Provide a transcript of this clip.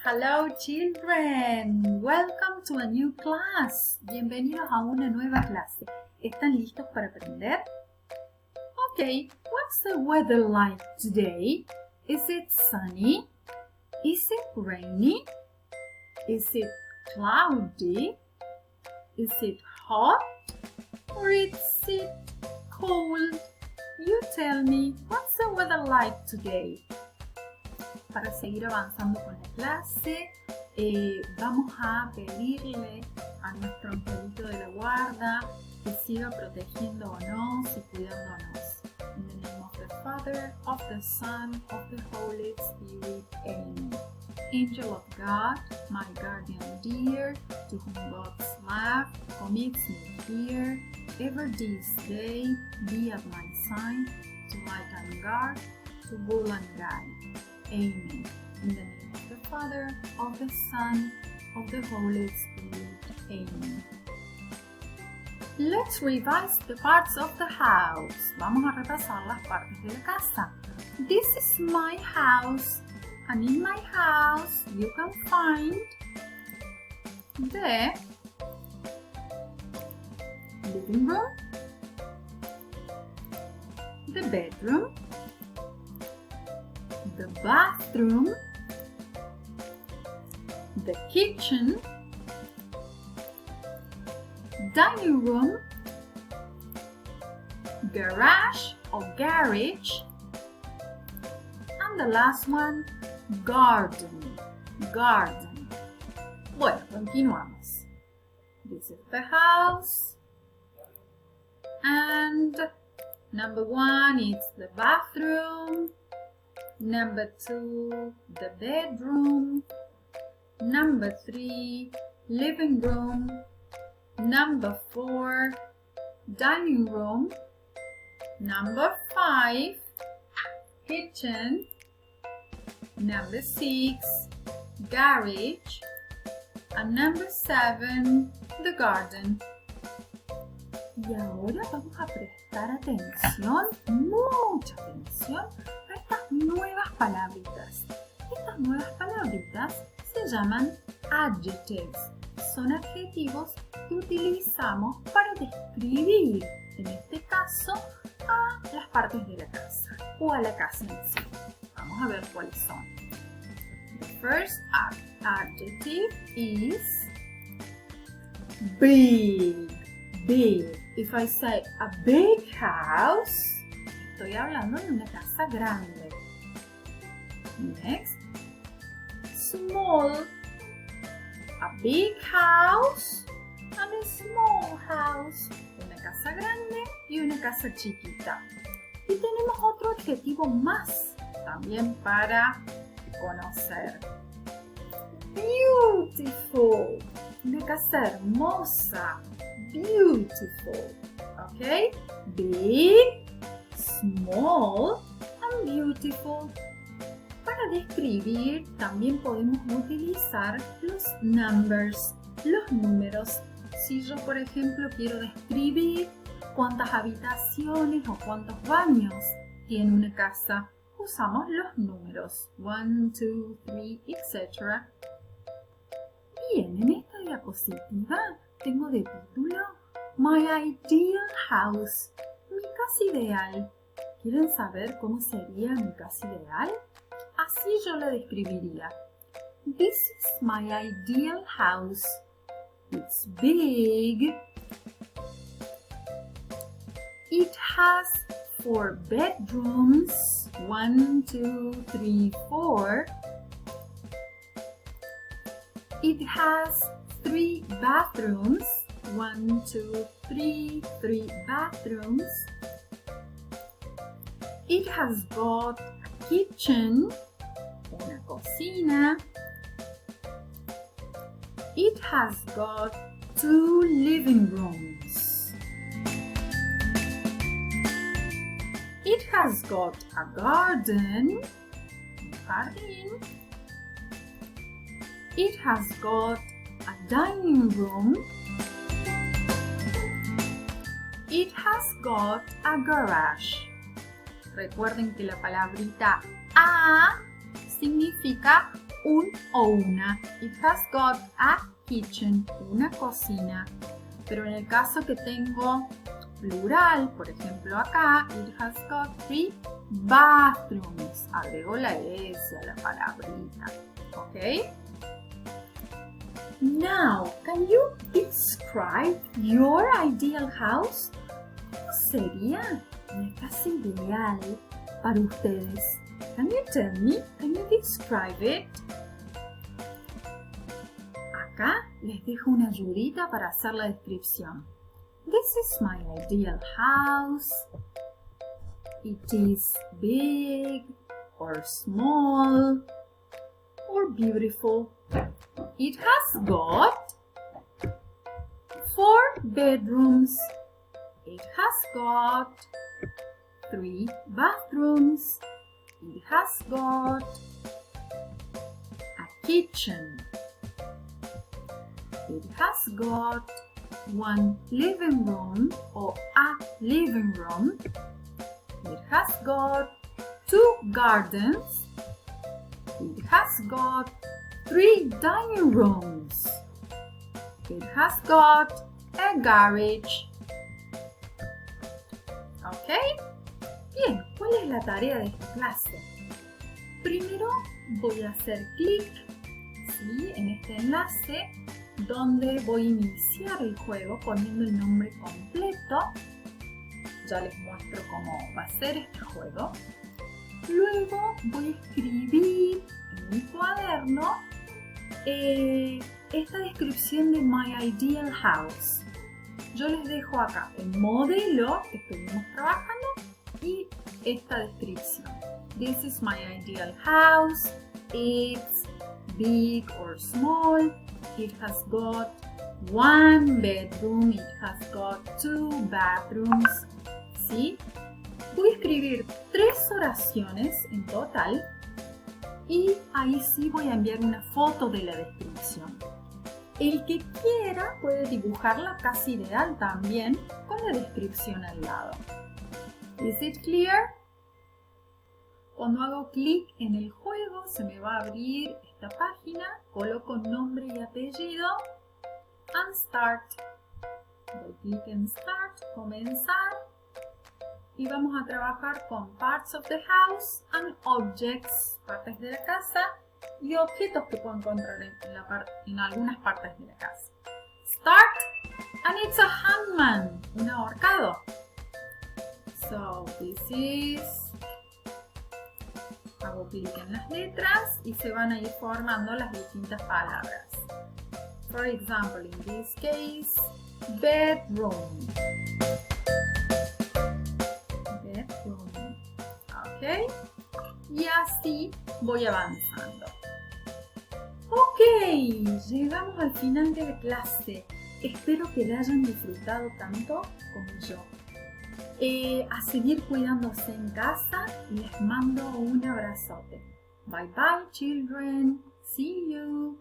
Hello children, welcome to a new class. Bienvenidos a una nueva clase. ¿Están listos para aprender? Okay, what's the weather like today? Is it sunny? Is it rainy? Is it cloudy? Is it hot? Or is it cold? You tell me, what's the weather like today? Para seguir avanzando con la clase, vamos a pedirle a nuestro angelito de la guarda que siga protegiéndonos y cuidándonos. In the name of the Father, of the Son, of the Holy Spirit. Amen. Angel of God, my guardian dear, to whom God's love commits me here, ever this day be at my side, to light and guard, to rule and guide. Amen. In the name of the Father, of the Son, of the Holy Spirit. Amen. Let's revise the parts of the house. Vamos a repasar las partes de la casa. This is my house. And in my house, you can find the living room, the bedroom, the bathroom, the kitchen, dining room, garage or garage, and the last one, garden. Bueno, continuamos. This is the house, and number 1 is the bathroom. Number 2, the bedroom. Number 3, living room. Number 4, dining room. Number 5, kitchen. Number 6, garage. And number 7, the garden. Y ahora vamos a prestar atención, mucha atención, a estas nuevas palabritas. Estas nuevas palabritas se llaman adjectives. Son adjetivos que utilizamos para describir, en este caso, a las partes de la casa o a la casa en sí. Vamos a ver cuáles son. The first adjective is big. Big. If I say a big house, estoy hablando de una casa grande. Next, small. A big house and a small house. Una casa grande y una casa chiquita. Y tenemos otro adjetivo más también para conocer. Beautiful. Una casa hermosa. Beautiful. Okay? Big, small, and beautiful. Para describir también podemos utilizar los numbers, los números. Si yo, por ejemplo, quiero describir cuántas habitaciones o cuántos baños tiene una casa, usamos los números 1, 2, 3, etc. Bien, en esta diapositiva tengo de título My Ideal House, mi casa ideal. ¿Quieren saber cómo sería mi casa ideal? Así yo la describiría. This is my ideal house. It's big. It has 4 bedrooms. 1, 2, 3, 4. It has 3 bathrooms. 1, 2, 3, 3 bathrooms. It has got a kitchen, una cocina. It has got 2 living rooms. It has got a garden, jardín. It has got a dining room. It has got a garage. Recuerden que la palabrita a significa un o una. It has got a kitchen, una cocina. Pero en el caso que tengo plural, por ejemplo acá, it has got 3 bathrooms. Agrego la S a la palabrita. ¿Ok? Now, can you describe your ideal house? ¿Cómo sería la casa ideal para ustedes? Can you tell me? Can you describe it? Acá les dejo una ayudita para hacer la descripción. This is my ideal house. It is big or small or beautiful. It has got 4 bedrooms. It has got 3 bathrooms. It has got a kitchen. It has got 1 living room or a living room. It has got 2 gardens. It has got 3 dining rooms. It has got a garage. ¿Ok? Bien, ¿cuál es la tarea de esta clase? Primero voy a hacer clic, ¿sí?, en este enlace donde voy a iniciar el juego poniendo el nombre completo. Ya les muestro cómo va a ser este juego. Luego voy a escribir en mi cuaderno esta descripción de My Ideal House. Yo les dejo acá el modelo que estuvimos trabajando y esta descripción. This is my ideal house. It's big or small. It has got 1 bedroom. It has got 2 bathrooms. ¿Sí? Voy a escribir 3 oraciones en total y ahí sí voy a enviar una foto de la descripción. El que quiera puede dibujar la casa ideal también con la descripción al lado. ¿Is it clear? Cuando hago clic en el juego se me va a abrir esta página, coloco nombre y apellido and start. Doy clic en start, comenzar. Y vamos a trabajar con parts of the house and objects, partes de la casa y objetos que puedo encontrar en algunas partes de la casa. Start, and it's a hangman, un ahorcado. So this is, hago clic en las letras y se van a ir formando las distintas palabras. For example, in this case, bedroom. ¿Ok? Y así voy avanzando. Ok, llegamos al final de la clase. Espero que la hayan disfrutado tanto como yo. A seguir cuidándose en casa y les mando un abrazote. Bye bye, children. See you.